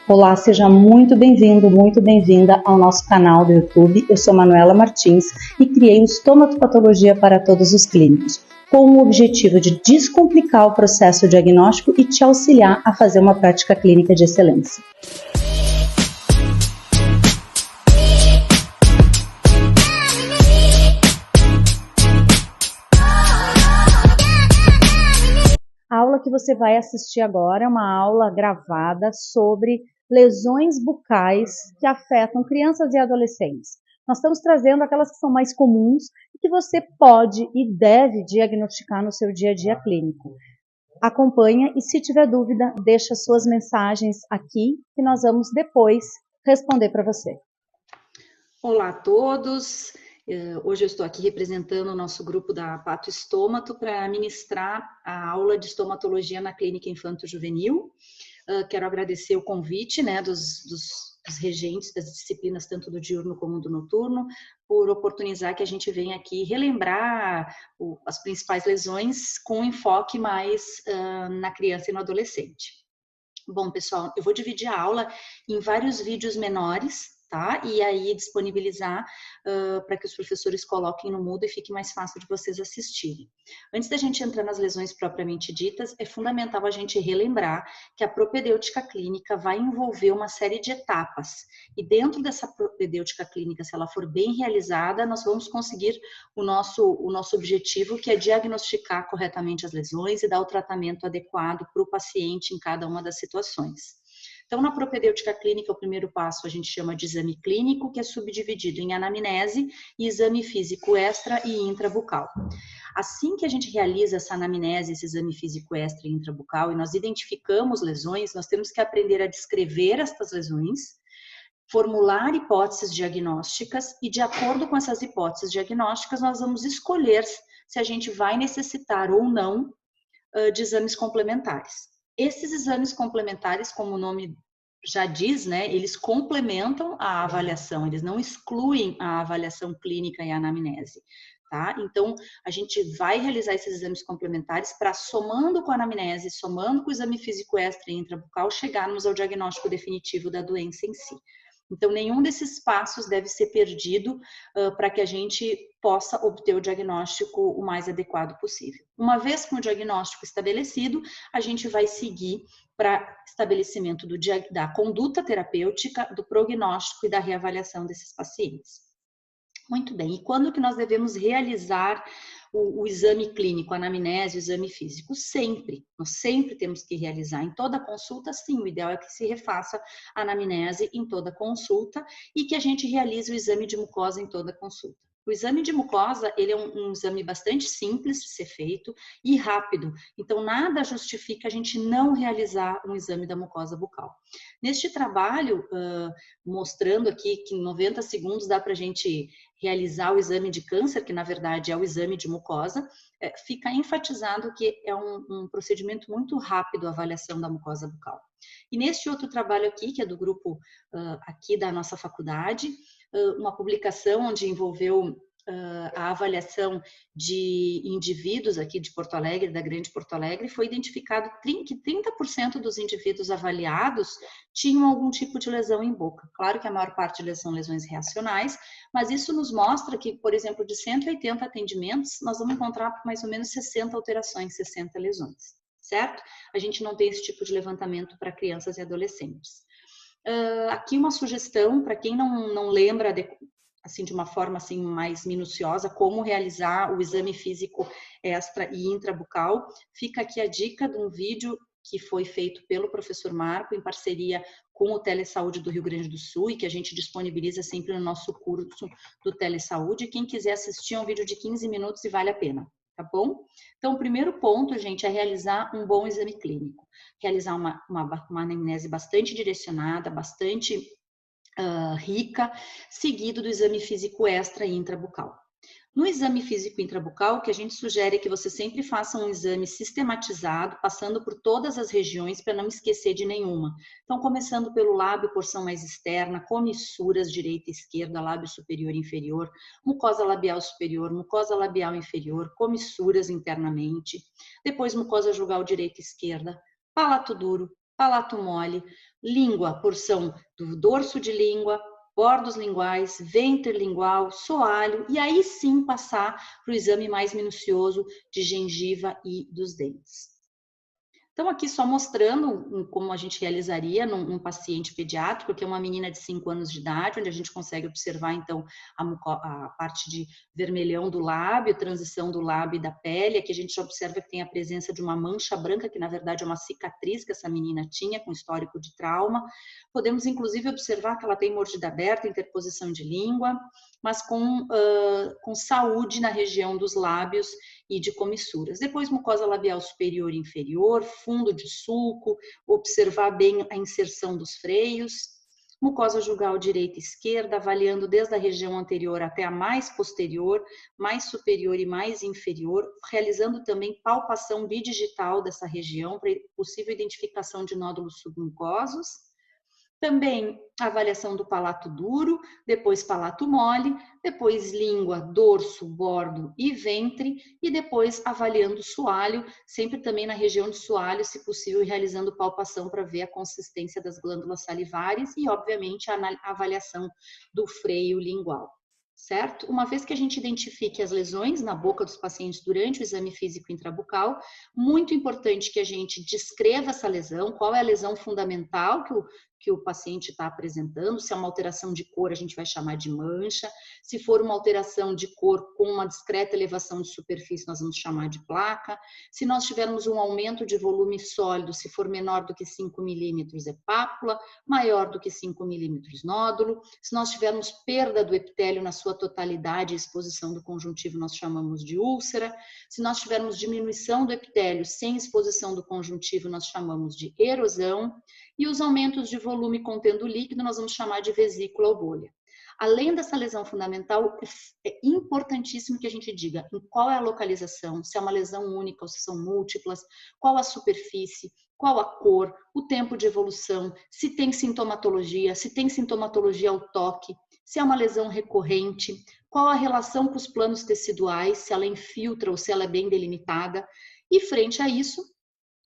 Olá, seja muito bem-vindo, muito bem-vinda ao nosso canal do YouTube. Eu sou Manuela Martins e criei o Estomatopatologia para Todos os Clínicos, com o objetivo de descomplicar o processo diagnóstico e te auxiliar a fazer uma prática clínica de excelência. A aula que você vai assistir agora é uma aula gravada sobre lesões bucais que afetam crianças e adolescentes. Nós estamos trazendo aquelas que são mais comuns e que você pode e deve diagnosticar no seu dia a dia clínico. Acompanha e, se tiver dúvida, deixa suas mensagens aqui que nós vamos depois responder para você. Olá a todos. Hoje eu estou aqui representando o nosso grupo da Pato Estômato para ministrar a aula de estomatologia na Clínica Infanto-Juvenil. Quero agradecer o convite, né, dos regentes das disciplinas, tanto do diurno como do noturno, por oportunizar que a gente venha aqui relembrar as principais lesões com enfoque mais na criança e no adolescente. Bom, pessoal, eu vou dividir a aula em vários vídeos menores, tá? E aí disponibilizar para que os professores coloquem no Moodle e fique mais fácil de vocês assistirem. Antes da gente entrar nas lesões propriamente ditas, é fundamental a gente relembrar que a propedêutica clínica vai envolver uma série de etapas. E dentro dessa propedêutica clínica, se ela for bem realizada, nós vamos conseguir o nosso objetivo, que é diagnosticar corretamente as lesões e dar o tratamento adequado para o paciente em cada uma das situações. Então, na propedêutica clínica, o primeiro passo a gente chama de exame clínico, que é subdividido em anamnese e exame físico extra e intrabucal. Assim que a gente realiza essa anamnese, esse exame físico extra e intrabucal, e nós identificamos lesões, nós temos que aprender a descrever estas lesões, formular hipóteses diagnósticas e, de acordo com essas hipóteses diagnósticas, nós vamos escolher se a gente vai necessitar ou não de exames complementares. Esses exames complementares, como o nome já diz, né, eles complementam a avaliação, eles não excluem a avaliação clínica e a anamnese, tá? Então, a gente vai realizar esses exames complementares para, somando com a anamnese, somando com o exame físico extra e intrabucal, chegarmos ao diagnóstico definitivo da doença em si. Então, nenhum desses passos deve ser perdido para que a gente possa obter o diagnóstico o mais adequado possível. Uma vez com o diagnóstico estabelecido, a gente vai seguir para estabelecimento da conduta terapêutica, do prognóstico e da reavaliação desses pacientes. Muito bem, e quando que nós devemos realizar o exame clínico, a anamnese, o exame físico? Sempre, nós sempre temos que realizar em toda consulta, sim, o ideal é que se refaça a anamnese em toda consulta e que a gente realize o exame de mucosa em toda consulta. O exame de mucosa, ele é um exame bastante simples de ser feito e rápido, então nada justifica a gente não realizar um exame da mucosa bucal. Neste trabalho, mostrando aqui que em 90 segundos dá para a gente realizar o exame de câncer, que na verdade é o exame de mucosa, fica enfatizado que é um procedimento muito rápido a avaliação da mucosa bucal. E neste outro trabalho aqui, que é do grupo aqui da nossa faculdade, uma publicação onde envolveu a avaliação de indivíduos aqui de Porto Alegre, da Grande Porto Alegre, foi identificado que 30% dos indivíduos avaliados tinham algum tipo de lesão em boca. Claro que a maior parte deles são lesões reacionais, mas isso nos mostra que, por exemplo, de 180 atendimentos, nós vamos encontrar mais ou menos 60 alterações, 60 lesões, certo? A gente não tem esse tipo de levantamento para crianças e adolescentes. Aqui uma sugestão para quem não lembra assim de uma forma assim mais minuciosa como realizar o exame físico extra e intrabucal, fica aqui a dica de um vídeo que foi feito pelo professor Marco em parceria com o Telesaúde do Rio Grande do Sul e que a gente disponibiliza sempre no nosso curso do Telesaúde. Quem quiser assistir é um vídeo de 15 minutos e vale a pena, tá bom? Então, o primeiro ponto, gente, é realizar um bom exame clínico. Realizar uma anamnese bastante direcionada, bastante rica, seguido do exame físico extra e intrabucal. No exame físico intrabucal, o que a gente sugere é que você sempre faça um exame sistematizado, passando por todas as regiões para não esquecer de nenhuma. Então, começando pelo lábio, porção mais externa, comissuras direita e esquerda, lábio superior e inferior, mucosa labial superior, mucosa labial inferior, comissuras internamente, depois mucosa jugal direita e esquerda, palato duro, palato mole, língua, porção do dorso de língua, bordos linguais, ventre lingual, soalho, e aí sim passar para o exame mais minucioso de gengiva e dos dentes. Então, aqui só mostrando como a gente realizaria num paciente pediátrico, que é uma menina de 5 anos de idade, onde a gente consegue observar, então, a parte de vermelhão do lábio, transição do lábio e da pele. Aqui a gente já observa que tem a presença de uma mancha branca, que na verdade é uma cicatriz que essa menina tinha, com histórico de trauma. Podemos, inclusive, observar que ela tem mordida aberta, interposição de língua, mas com saúde na região dos lábios e de comissuras. Depois, mucosa labial superior e inferior, fundo de sulco, observar bem a inserção dos freios. Mucosa jugal direita e esquerda, avaliando desde a região anterior até a mais posterior, mais superior e mais inferior, realizando também palpação bidigital dessa região para possível identificação de nódulos submucosos. Também a avaliação do palato duro, depois palato mole, depois língua, dorso, bordo e ventre, e depois avaliando o soalho, sempre também na região de soalho, se possível, realizando palpação para ver a consistência das glândulas salivares e, obviamente, a avaliação do freio lingual. Certo? Uma vez que a gente identifique as lesões na boca dos pacientes durante o exame físico intrabucal, muito importante que a gente descreva essa lesão, qual é a lesão fundamental que o paciente está apresentando. Se é uma alteração de cor, a gente vai chamar de mancha. Se for uma alteração de cor com uma discreta elevação de superfície, nós vamos chamar de placa. Se nós tivermos um aumento de volume sólido, se for menor do que 5 milímetros, é pápula, maior do que 5 milímetros, nódulo. Se nós tivermos perda do epitélio na sua totalidade, exposição do conjuntivo, nós chamamos de úlcera. Se nós tivermos diminuição do epitélio sem exposição do conjuntivo, nós chamamos de erosão. E os aumentos de volume contendo líquido, nós vamos chamar de vesícula ou bolha. Além dessa lesão fundamental, é importantíssimo que a gente diga em qual é a localização, se é uma lesão única ou se são múltiplas, qual a superfície, qual a cor, o tempo de evolução, se tem sintomatologia ao toque, se é uma lesão recorrente, qual a relação com os planos teciduais, se ela infiltra ou se ela é bem delimitada. E frente a isso,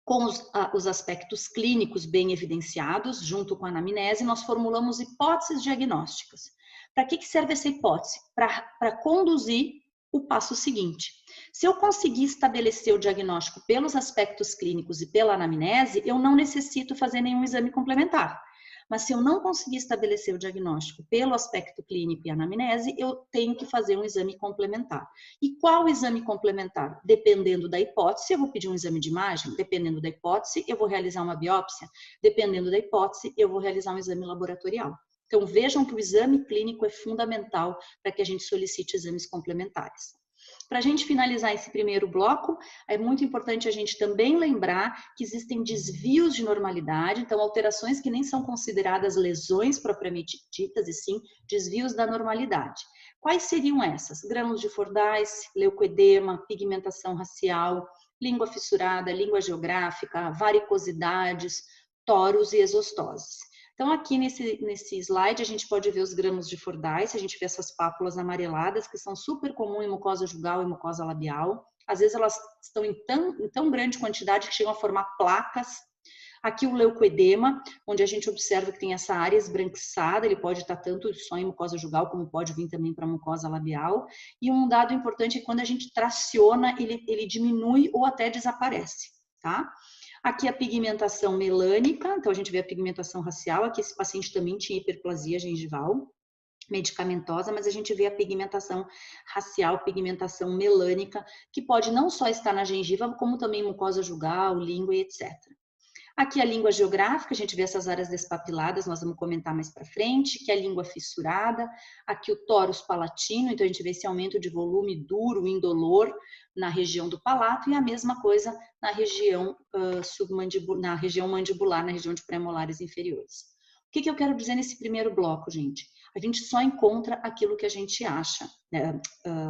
com os aspectos clínicos bem evidenciados, junto com a anamnese, nós formulamos hipóteses diagnósticas. Para que serve essa hipótese? Para conduzir o passo seguinte. Se eu conseguir estabelecer o diagnóstico pelos aspectos clínicos e pela anamnese, eu não necessito fazer nenhum exame complementar. Mas se eu não conseguir estabelecer o diagnóstico pelo aspecto clínico e anamnese, eu tenho que fazer um exame complementar. E qual exame complementar? Dependendo da hipótese, eu vou pedir um exame de imagem. Dependendo da hipótese, eu vou realizar uma biópsia. Dependendo da hipótese, eu vou realizar um exame laboratorial. Então, vejam que o exame clínico é fundamental para que a gente solicite exames complementares. Para a gente finalizar esse primeiro bloco, é muito importante a gente também lembrar que existem desvios de normalidade, então alterações que nem são consideradas lesões propriamente ditas, e sim desvios da normalidade. Quais seriam essas? Grânulos de Fordyce, leucoedema, pigmentação racial, língua fissurada, língua geográfica, varicosidades, toros e exostoses. Então, aqui nesse slide, a gente pode ver os grânulos de Fordyce, a gente vê essas pápulas amareladas, que são super comuns em mucosa jugal e mucosa labial. Às vezes, elas estão em tão grande quantidade que chegam a formar placas. Aqui o leucoedema, onde a gente observa que tem essa área esbranquiçada, ele pode estar tanto só em mucosa jugal, como pode vir também para mucosa labial. E um dado importante é que quando a gente traciona, ele diminui ou até desaparece, tá? Aqui a pigmentação melânica, então a gente vê a pigmentação racial, aqui esse paciente também tinha hiperplasia gengival medicamentosa, mas a gente vê a pigmentação racial, pigmentação melânica, que pode não só estar na gengiva, como também mucosa jugal, língua e etc. Aqui a língua geográfica, a gente vê essas áreas despapiladas, nós vamos comentar mais para frente, que é a língua fissurada, aqui o tórus palatino, então a gente vê esse aumento de volume duro, indolor, na região do palato, e a mesma coisa na região na região mandibular, na região de pré-molares inferiores. O que eu quero dizer nesse primeiro bloco, gente? A gente só encontra aquilo que a gente acha, né?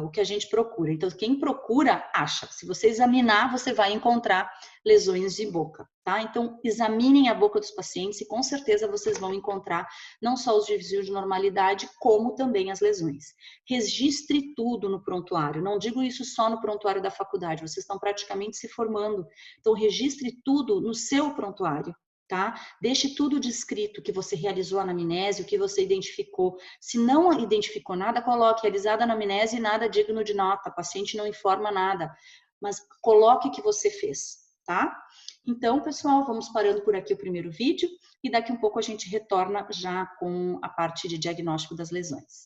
O que a gente procura. Então, quem procura, acha. Se você examinar, você vai encontrar lesões de boca, tá? Então, examinem a boca dos pacientes e com certeza vocês vão encontrar não só os desvios de normalidade, como também as lesões. Registre tudo no prontuário. Não digo isso só no prontuário da faculdade, vocês estão praticamente se formando. Então, registre tudo no seu prontuário. tá? Deixe tudo descrito, que você realizou a anamnese, o que você identificou. Se não identificou nada, coloque realizada a anamnese e nada digno de nota, paciente não informa nada, mas coloque o que você fez, tá? Então, pessoal, vamos parando por aqui o primeiro vídeo e daqui um pouco a gente retorna já com a parte de diagnóstico das lesões.